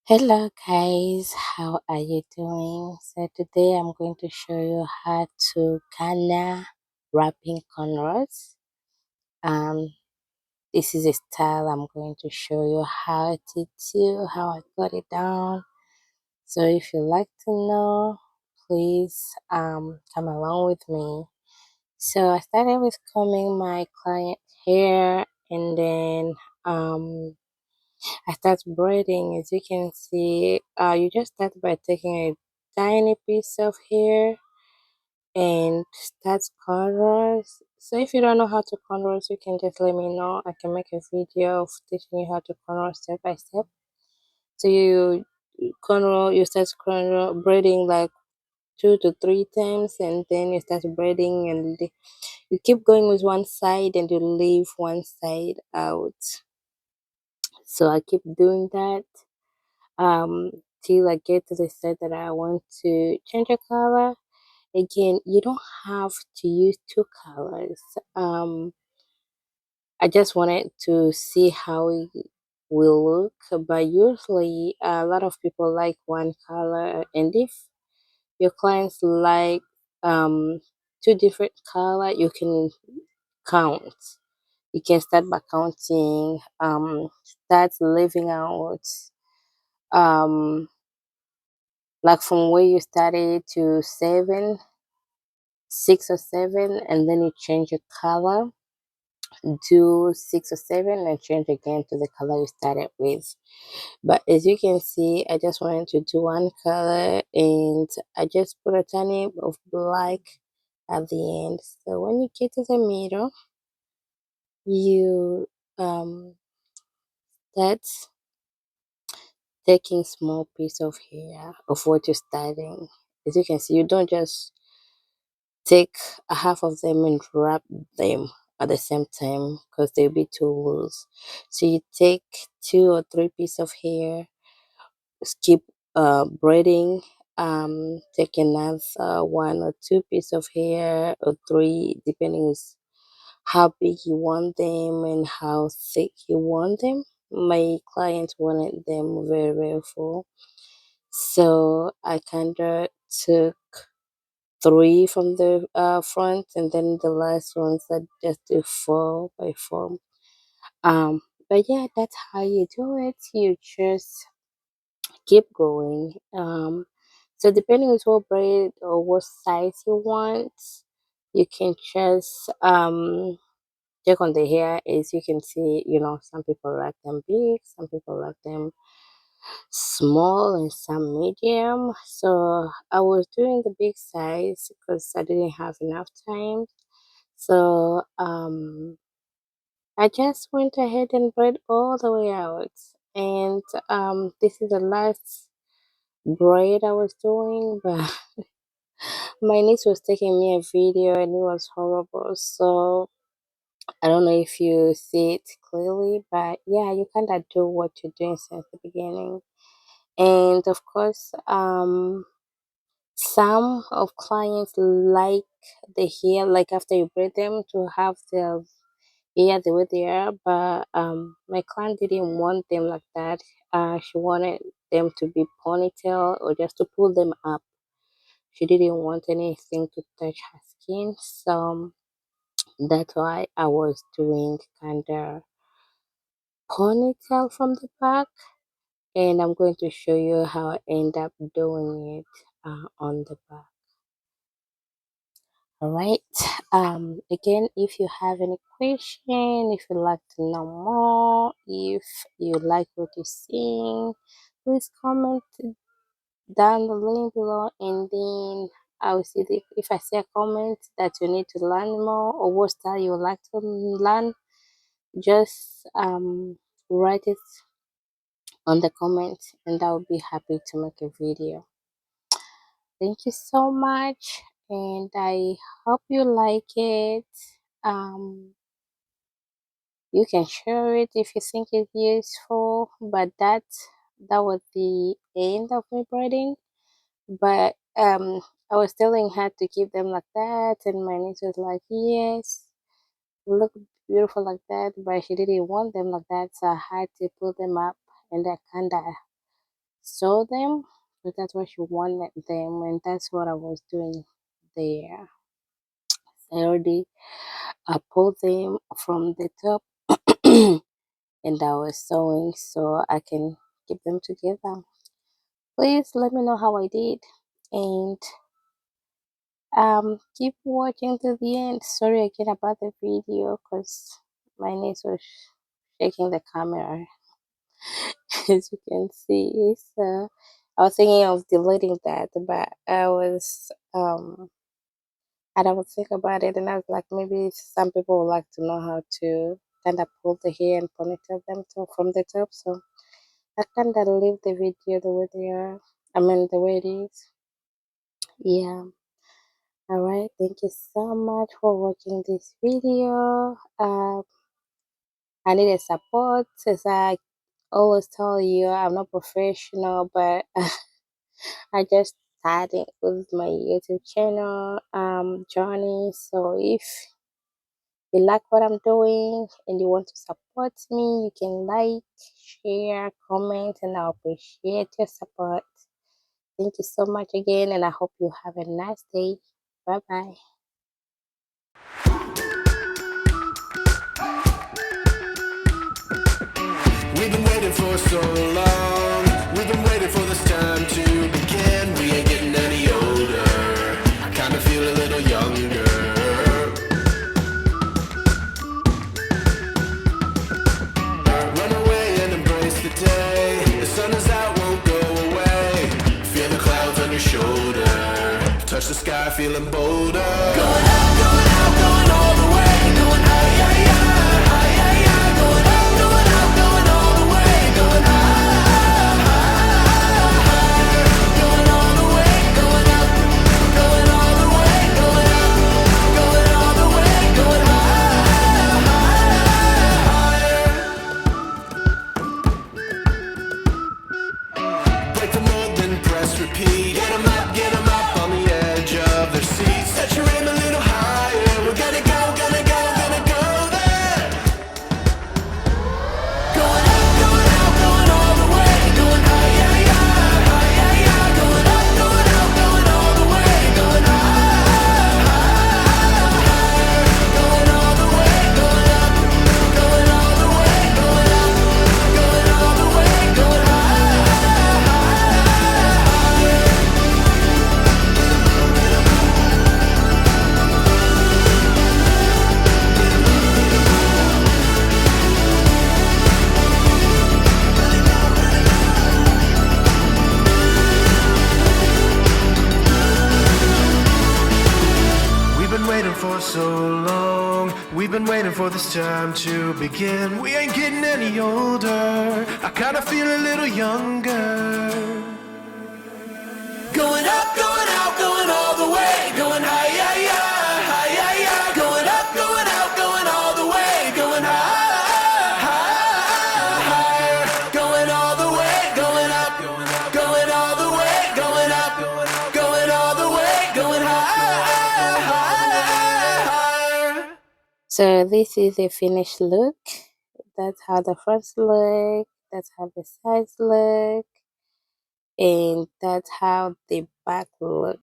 Hello guys, how are you doing? So today I'm going to show you how to kinda wrapping cornrows. Um, this is a style I'm going to show you how to do, how I got it down. So if you like to know, please come along with me. So I started with combing my client hair, and then um I start braiding. As you can see, you just start by taking a tiny piece of hair and start cornrows. So if you don't know how to cornrows, you can just let me know. I can make a video of teaching you how to cornrow step by step. So you start cornrow braiding like 2 to 3 times, and then you start braiding, and you keep going with one side and you leave one side out. So I keep doing that um till I get to the set that I want to change a color. Again, you don't have to use two colors. I just wanted to see how it will look, but usually a lot of people like one color, and if your clients like two different color, you can count. You can start by counting, start leaving out um like from where you started to 6 or 7, and then you change your color, do 6 or 7 and change again to the color you started with. But as you can see, I just wanted to do one color, and I just put a tiny of black at the end. So when you get to the middle, you start taking small piece of hair of what you're starting. As you can see, you don't just take a half of them and wrap them at the same time because they'll be too loose. So you take 2 or 3 pieces of hair, skip braiding, take another 1 or 2 pieces of hair or three, depending on how big you want them and how thick you want them. My client wanted them very, very full. So I kind of took 3 from the front, and then the last ones that just do 4 by 4. Um, but yeah, that's how you do it. You just keep going. So depending on what braid or what size you want, you can just check on the hair. As you can see, some people like them big, some people like them small, and some medium. So I was doing the big size because I didn't have enough time. So I just went ahead and braid all the way out. And this is the last braid I was doing, but my niece was taking me a video and it was horrible. So I don't know if you see it clearly, but yeah, you kind of do what you're doing since the beginning. And of course, some of clients like the hair, like after you braid them, to have the hair the way they are, but my client didn't want them like that. She wanted them to be ponytail or just to pull them up. She didn't want anything to touch her skin, so that's why I was doing kind of ponytail from the back, and I'm going to show you how I end up doing it on the back. All right. Again, if you have any question, if you'd like to know more, if you like what you're seeing, please comment down the link below, and then I will see if I see a comment that you need to learn more or what style you would like to learn. Just write it on the comment, and I will be happy to make a video. Thank you so much, and I hope you like it. Um, you can share it if you think it's useful, but that was the end of my braiding. But I was telling her to keep them like that, and my niece was like, yes, look beautiful like that, but she didn't want them like that, so I had to pull them up, and I kinda sew them, but that's what she wanted them, and that's what I was doing there. I already pulled them from the top and I was sewing so I can keep them together. Please let me know how I did, and keep watching to the end. Sorry again about the video because my niece was shaking the camera as you can see. So I was thinking of deleting that, but I would think about it, and I was like, maybe some people would like to know how to kind of pull the hair and ponytail them from the top. So I kind of leave the video the way they are. I mean, the way it is. Yeah. All right. Thank you so much for watching this video. I needed support, as I always tell you. I'm not professional, but I just started with my YouTube channel journey. So if you like what I'm doing and you want to support me, you can like, share, comment, and I appreciate your support. Thank you so much again, and I hope you have a nice day. Bye bye. We've been waiting for so long. We've been waiting for this time to begin. We ain't getting any older. I kinda feel a little younger. Run away and embrace the day. The sun is out, won't go away. Feel the clouds on your shoulder. Touch the sky, feeling bolder. Going out, going all the way. Going high, yeah, yeah, high, yeah, yeah. Going out, going all the way. Going high, going all the way. Going up, going all the way. Going up, going all the way. Going high. Break the mold, then press repeat. Get 'em up on the edge of their seats. Set your aim a little higher. We're gonna go there. Going up, going all the way. Going high, yeah, yeah, high, yeah, yeah. Going up, going all the way. Going high, going all the way. Going up, going all the way. Going up, going all the way. Going high. We've been waiting for so long. We've been waiting for this time to begin. We ain't getting any older. I kinda feel a little younger. Going up, going out, going all the way. Going high, yeah, yeah, high, yeah, yeah. Going up, going out, going all the way. Going high, higher. Going all the way. Going up, going all the way. Going up, going all the way. Going higher. So this is a finished look. That's how the fronts look. That's how the sides look. And that's how the back look.